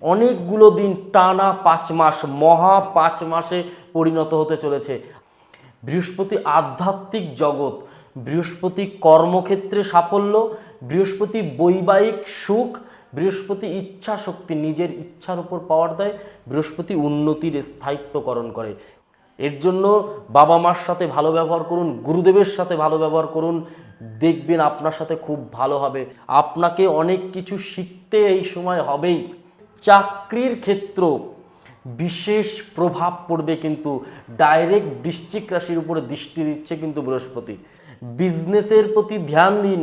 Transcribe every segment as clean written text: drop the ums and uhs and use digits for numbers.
অনেকগুলো দিন টানা 5 মাস, মহা 5 মাসে পরিণত হতে চলেছে। বৃহস্পতি আধ্যাত্মিক জগৎ, বৃহস্পতি কর্মক্ষেত্রে সাফল্য, বৃহস্পতি বৈবাহিক সুখ, বৃহস্পতি ইচ্ছা শক্তি, নিজের ইচ্ছার উপর পাওয়ার দেয়, বৃহস্পতি উন্নতির স্থায়িত্বকরণ করে। এর জন্য বাবা মার সাথে ভালো ব্যবহার করুন, গুরুদেবের সাথে ভালো ব্যবহার করুন, দেখবেন আপনার সাথে খুব ভালো হবে। আপনাকে অনেক কিছু শিখতে এই সময় হবেই। চাকরির ক্ষেত্র বিশেষ প্রভাব পড়বে, কিন্তু ডাইরেক্ট বৃশ্চিক রাশির উপরে দৃষ্টি দিচ্ছে কিন্তু বৃহস্পতি। বিজনেসের প্রতি ধ্যান দিন।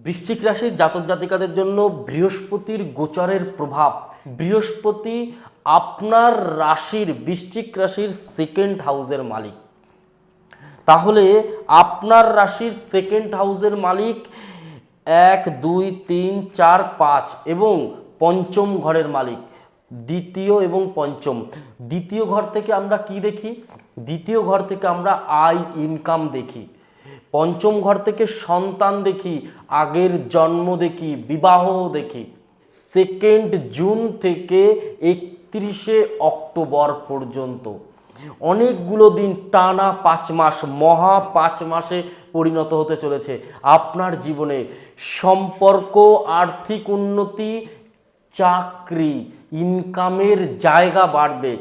বৃশ্চিক রাশির জাতক জাতিকাদের জন্য বৃহস্পতির গোচরের প্রভাব। বৃহস্পতি আপনার রাশির, বৃশ্চিক রাশির সেকেন্ড হাউসের মালিক। তাহলে আপনার রাশির সেকেন্ড হাউসের মালিক 1, 2, 3, 4, 5 এবং পঞ্চম ঘরের মালিক দ্বিতীয় এবং পঞ্চম। দ্বিতীয় ঘর থেকে আমরা কি দেখি? দ্বিতীয় ঘর থেকে আমরা আয় ইনকাম দেখি। পঞ্চম ঘর থেকে সন্তান দেখি, আগের জন্ম দেখি, বিবাহ দেখি। 2 জুন থেকে 31 অক্টোবর পর্যন্ত অনেকগুলো দিন টানা 5 মাস, মহা 5 মাসে পরিণত হতে চলেছে। আপনার জীবনে সম্পর্ক, আর্থিক উন্নতি, চাকরি, ইনকামের জায়গা বাড়বে।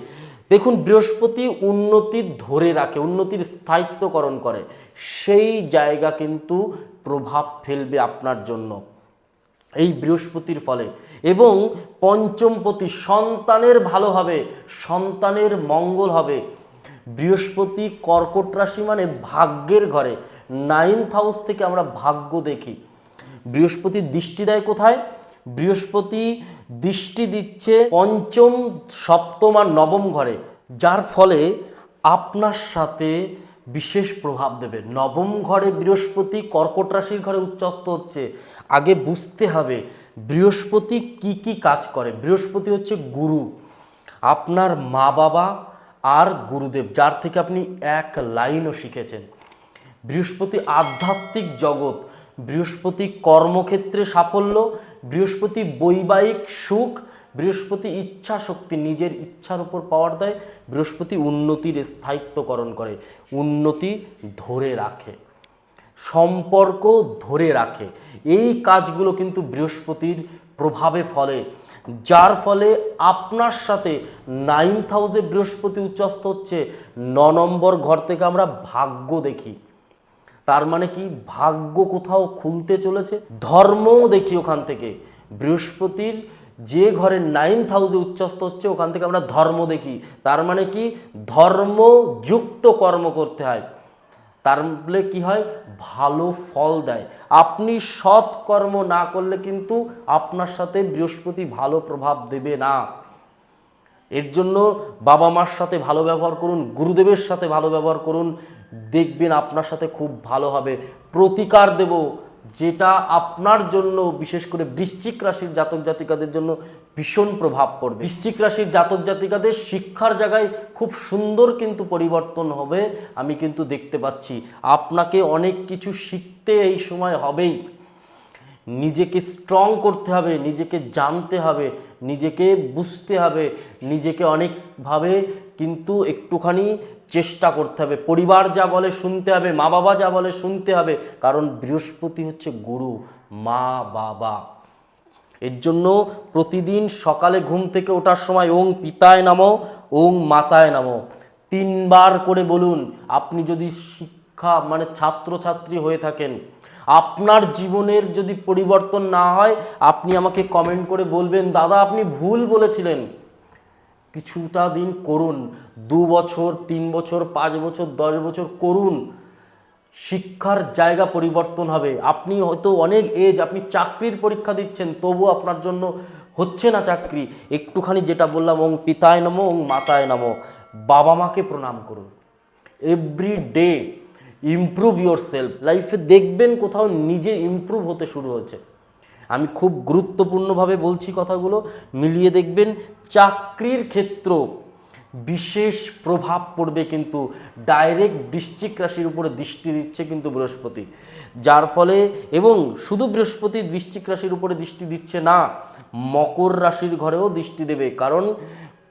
দেখুন, বৃহস্পতি উন্নতি ধরে রাখে, উন্নতির স্থায়িত্বকরণ করে, সেই জায়গা কিন্তু প্রভাব ফেলবে আপনার জন্য এই বৃহস্পতির ফলে। এবং পঞ্চমপতি সন্তানের ভালো হবে, সন্তানের মঙ্গল হবে। বৃহস্পতি কর্কট রাশি মানে ভাগ্যের ঘরে, 9th হাউস থেকে আমরা ভাগ্য দেখি। বৃহস্পতি দৃষ্টি দেয় কোথায়? বৃহস্পতি দৃষ্টি দিচ্ছে পঞ্চম, সপ্তম আর নবম ঘরে, যার ফলে আপনার সাথে বিশেষ প্রভাব দেবে। নবম ঘরে বৃহস্পতি কর্কট রাশির ঘরে উচ্চস্থ হচ্ছে। আগে বুঝতে হবে বৃহস্পতি কি কি কাজ করে। বৃহস্পতি হচ্ছে গুরু, আপনার মা বাবা আর গুরুদেব, যার থেকে আপনি এক লাইনও শিখেছেন। বৃহস্পতি আধ্যাত্মিক জগৎ, বৃহস্পতি কর্মক্ষেত্রে সাফল্য, বৃহস্পতি বৈবাহিক সুখ, বৃহস্পতি ইচ্ছা শক্তি, নিজের ইচ্ছার উপর পাওয়ার দেয়, বৃহস্পতি উন্নতির স্থায়িত্বকরণ করে, উন্নতি ধরে রাখে, সম্পর্ক ধরে রাখে। এই কাজগুলো কিন্তু বৃহস্পতির প্রভাবে ফলে, যার ফলে আপনার সাথে 9th হাউসে বৃহস্পতি উচ্চস্থ হচ্ছে। 9 নম্বর ঘর থেকে আমরা ভাগ্য দেখি, তার মানে কি ভাগ্য কোথাও খুলতে চলেছে। ধর্মও দেখি ওখান থেকে, বৃহস্পতির যে ঘরে 9th হাউসে উচ্চস্থ হচ্ছে ওখান থেকে আমরা ধর্ম দেখি, তার মানে কি ধর্মযুক্ত কর্ম করতে হয়, তার বলে কি হয়, ভালো ফল দেয়। আপনি সৎ কর্ম না করলে কিন্তু আপনার সাথে বৃহস্পতি ভালো প্রভাব দেবে না। এর জন্য বাবা মার সাথে ভালো ব্যবহার করুন, গুরুদেবের সাথে ভালো ব্যবহার করুন, দেখবেন আপনার সাথে খুব ভালো হবে। প্রতিকার দেব, যেটা আপনার জন্য, বিশেষ করে বৃশ্চিক রাশির জাতক জাতিকাদের জন্য ভীষণ প্রভাব পড়বে। বৃশ্চিক রাশির জাতক জাতিকাদের শিক্ষার জায়গায় খুব সুন্দর কিন্তু পরিবর্তন হবে, আমি কিন্তু দেখতে পাচ্ছি। আপনাকে অনেক কিছু শিখতে এই সময় হবেই। নিজেকে স্ট্রং করতে হবে, নিজেকে জানতে হবে, নিজেকে বুঝতে হবে, নিজেকে অনেকভাবে কিন্তু একটুখানি চেষ্টা করতে হবে। পরিবার যা বলে শুনতে হবে, মা বাবা যা বলে শুনতে হবে, কারণ বৃহস্পতি হচ্ছে গুরু, মা বাবা। এর জন্য প্রতিদিন সকালে ঘুম থেকে ওঠার সময় ওং পিতায় নমঃ, ওং মাতায় নমঃ 3 বার করে বলুন। আপনি যদি শিক্ষা মানে ছাত্রছাত্রী হয়ে থাকেন, আপনার জীবনের যদি পরিবর্তন না হয়, আপনি আমাকে কমেন্ট করে বলবেন, দাদা আপনি ভুল বলেছিলেন। কিছুটা দিন করুন, 2 বছর, 3 বছর, 5 বছর, 10 বছর করুন, শিক্ষার জায়গা পরিবর্তন হবে। আপনি হয়তো অনেক এজ, আপনি চাকরির পরীক্ষা দিচ্ছেন, তবুও আপনার জন্য হচ্ছে না চাকরি। একটুখানি যেটা বললাম, ওং পিতায় নমঃ, ওং মাতায় নমঃ, বাবা মাকে প্রণাম করুন every day. Improve your self. লাইফে দেখবেন কোথাও নিজে ইমপ্রুভ হতে শুরু হয়েছে। আমি খুব গুরুত্বপূর্ণভাবে বলছি কথাগুলো, মিলিয়ে দেখবেন। চাকরির ক্ষেত্র বিশেষ প্রভাব পড়বে, কিন্তু ডাইরেক্ট বৃশ্চিক রাশির উপরে দৃষ্টি দিচ্ছে কিন্তু বৃহস্পতি, যার ফলে, এবং শুধু বৃহস্পতি বৃশ্চিক রাশির উপরে দৃষ্টি দিচ্ছে না, মকর রাশির ঘরেও দৃষ্টি দেবে। কারণ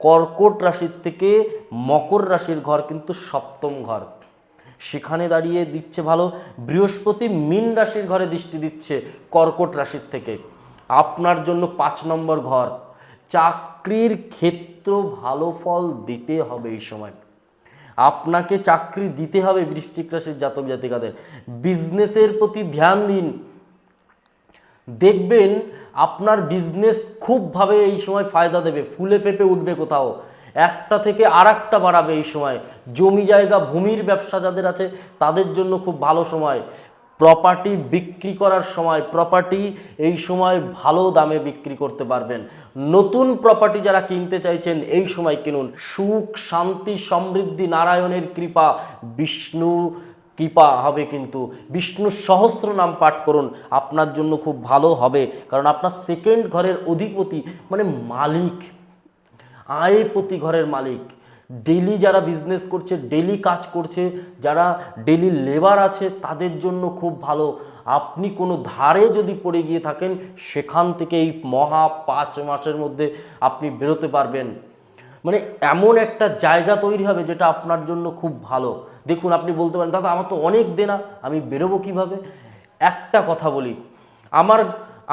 কর্কট রাশির থেকে মকর রাশির ঘর কিন্তু সপ্তম ঘর, সেখানে দাঁড়িয়ে দিচ্ছে ভালো। বৃহস্পতি মীন রাশির ঘরে দৃষ্টি দিচ্ছে কর্কট রাশির থেকে, আপনার জন্য 5 নম্বর ঘর। চাকরির ক্ষেত্র ভালো ফল দিতে হবে এই সময়, আপনাকে চাকরি দিতে হবে বৃশ্চিক রাশির জাতক জাতিকাদের। বিজনেসের প্রতি ধ্যান দিন, দেখবেন আপনার বিজনেস খুবভাবে এই সময় ফায়দা দেবে, ফুলে পেঁপে উঠবে, কোথাও একটা থেকে আর একটা বাড়াবে এই সময়। জমি জায়গা ভূমির ব্যবসা যাদের আছে তাদের জন্য খুব ভালো সময়। প্রপার্টি বিক্রি করার সময়, প্রপার্টি এই সময় ভালো দামে বিক্রি করতে পারবেন। নতুন প্রপার্টি যারা কিনতে চাইছেন এই সময় কিনুন। সুখ শান্তি সমৃদ্ধি নারায়ণের কৃপা, বিষ্ণু কৃপা হবে, কিন্তু বিষ্ণু সহস্র নাম পাঠ করুন, আপনার জন্য খুব ভালো হবে। কারণ আপনার সেকেন্ড ঘরের অধিপতি মানে মালিক, আয়পতি ঘরের মালিক। ডেলি যারা বিজনেস করছে, ডেলি কাজ করছে, যারা ডেলি লেবার আছে তাদের জন্য খুব ভালো। আপনি কোনো ধারে যদি পড়ে গিয়ে থাকেন সেখান থেকে এই মহা 5 মাসের মধ্যে আপনি বেরোতে পারবেন। মানে এমন একটা জায়গা তৈরি হবে যেটা আপনার জন্য খুব ভালো। দেখুন, আপনি বলতে পারেন দাদা আমার তো অনেক দেনা, আমি বেরোবো কিভাবে? একটা কথা বলি,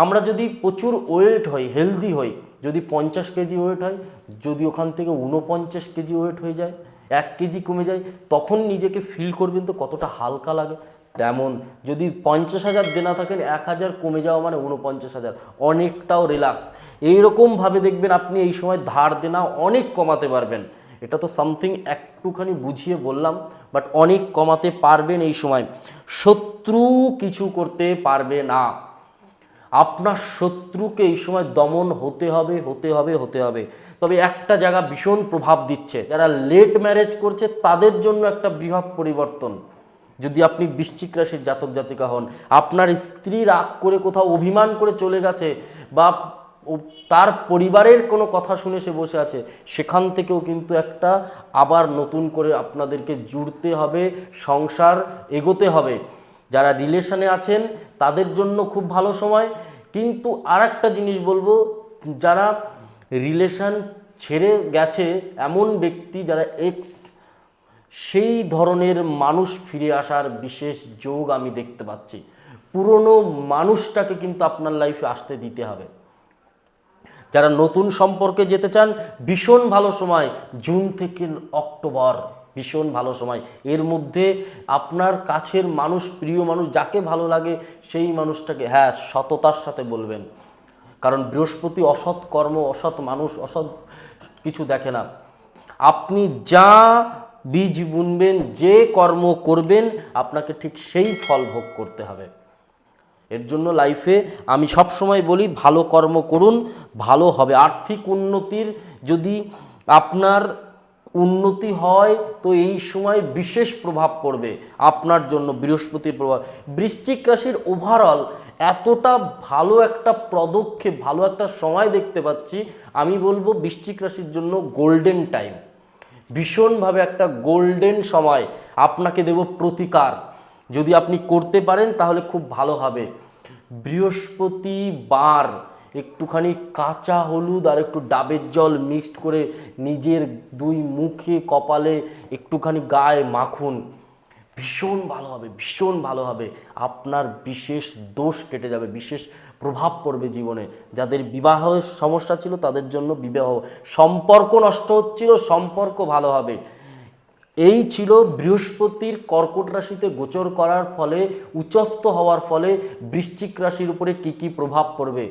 আমরা যদি প্রচুর ওয়েট হই, হেলদি হই, যদি 50 কেজি ওয়েট হয়, যদি ওখান থেকে 49 কেজি ওয়েট হয়ে যায়, 1 কেজি কমে যায়, তখন নিজেকে ফিল করবেন তো কতটা হালকা লাগে। তেমন যদি 50,000 দেনা থাকেন, 1,000 কমে যাওয়া মানে 49,000, অনেকটাও রিল্যাক্স। এইরকমভাবে দেখবেন আপনি এই সময় ধার দেনা অনেক কমাতে পারবেন। এটা তো সামথিং একটুখানি বুঝিয়ে বললাম, বাট অনেক কমাতে পারবেন এই সময়। শত্রু কিছু করতে পারবে না, আপনার শত্রুকে এই সময় দমন হতে হবে। তবে একটা জায়গা ভীষণ প্রভাব দিচ্ছে, যারা লেট ম্যারেজ করছে তাদের জন্য একটা বৃহৎ পরিবর্তন। যদি আপনি বৃশ্চিক রাশির জাতক জাতিকা হন, আপনার স্ত্রী রাগ করে কোথাও অভিমান করে চলে গেছে, বা তার পরিবারের কোনো কথা শুনে সে বসে আছে, সেখান থেকেও কিন্তু একটা আবার নতুন করে আপনাদেরকে জুড়তে হবে, সংসার এগোতে হবে। যারা রিলেশনে আছেন তাদের জন্য খুব ভালো সময়। কিন্তু আর একটা জিনিস বলবো, যারা রিলেশন ছেড়ে গেছে এমন ব্যক্তি যারা এক্স, সেই ধরনের মানুষ ফিরে আসার বিশেষ যোগ আমি দেখতে পাচ্ছি। পুরনো মানুষটাকে কিন্তু আপনার লাইফে আসতে দিতে হবে। যারা নতুন সম্পর্কে যেতে চান, ভীষণ ভালো সময়, জুন থেকে অক্টোবর ভীষণ ভালো সময়। এর মধ্যে আপনার কাছের মানুষ, প্রিয় মানুষ, যাকে ভালো লাগে সেই মানুষটাকে সততার সাথে বলবেন। কারণ বৃহস্পতি অসৎ কর্ম, অসৎ মানুষ, অসৎ কিছু দেখে না। আপনি যা বীজ বুনবেন, যে কর্ম করবেন, আপনাকে ঠিক সেই ফল ভোগ করতে হবে। এর জন্য লাইফে আমি সব সময় বলি ভালো কর্ম করুন, ভালো হবে। আর্থিক উন্নতির যদি আপনার উন্নতি হয় তো এই সময় বিশেষ প্রভাব পড়বে আপনার জন্য বৃহস্পতির প্রভাব। বৃশ্চিক রাশির ওভারঅল এতটা ভালো একটা পদক্ষেপ, ভালো একটা সময় দেখতে পাচ্ছি। আমি বলবো বৃশ্চিক রাশির জন্য গোল্ডেন টাইম, ভীষণভাবে একটা গোল্ডেন সময়। আপনাকে দেব প্রতিকার, যদি আপনি করতে পারেন তাহলে খুব ভালো হবে। বৃহস্পতিবার একটুখানি কাঁচা হলুদ আর একটু ডাবের জল মিক্সড করে নিজের 2 মুখে, কপালে, একটুখানি গায়ে মাখুন, ভীষণ ভালো হবে। আপনার বিশেষ দোষ কেটে যাবে, বিশেষ প্রভাব পড়বে জীবনে। যাদের বিবাহের সমস্যা ছিল তাদের জন্য বিবাহ, সম্পর্ক নষ্ট হচ্ছিল, সম্পর্ক ভালো হবে। এই ছিল বৃহস্পতির কর্কট রাশিতে গোচর করার ফলে, উচ্চস্থ হওয়ার ফলে বৃশ্চিক রাশির উপরে কি প্রভাব পড়বে।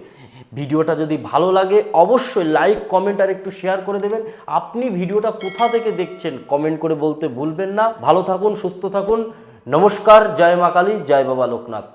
ভিডিওটা যদি ভালো লাগে অবশ্যই লাইক, কমেন্ট আর একটু শেয়ার করে দেবেন। আপনি ভিডিওটা কোথা থেকে দেখছেন কমেন্ট করে বলতে ভুলবেন না। ভালো থাকুন, সুস্থ থাকুন। নমস্কার, জয় মা কালী, জয় বাবা লোকনাথ।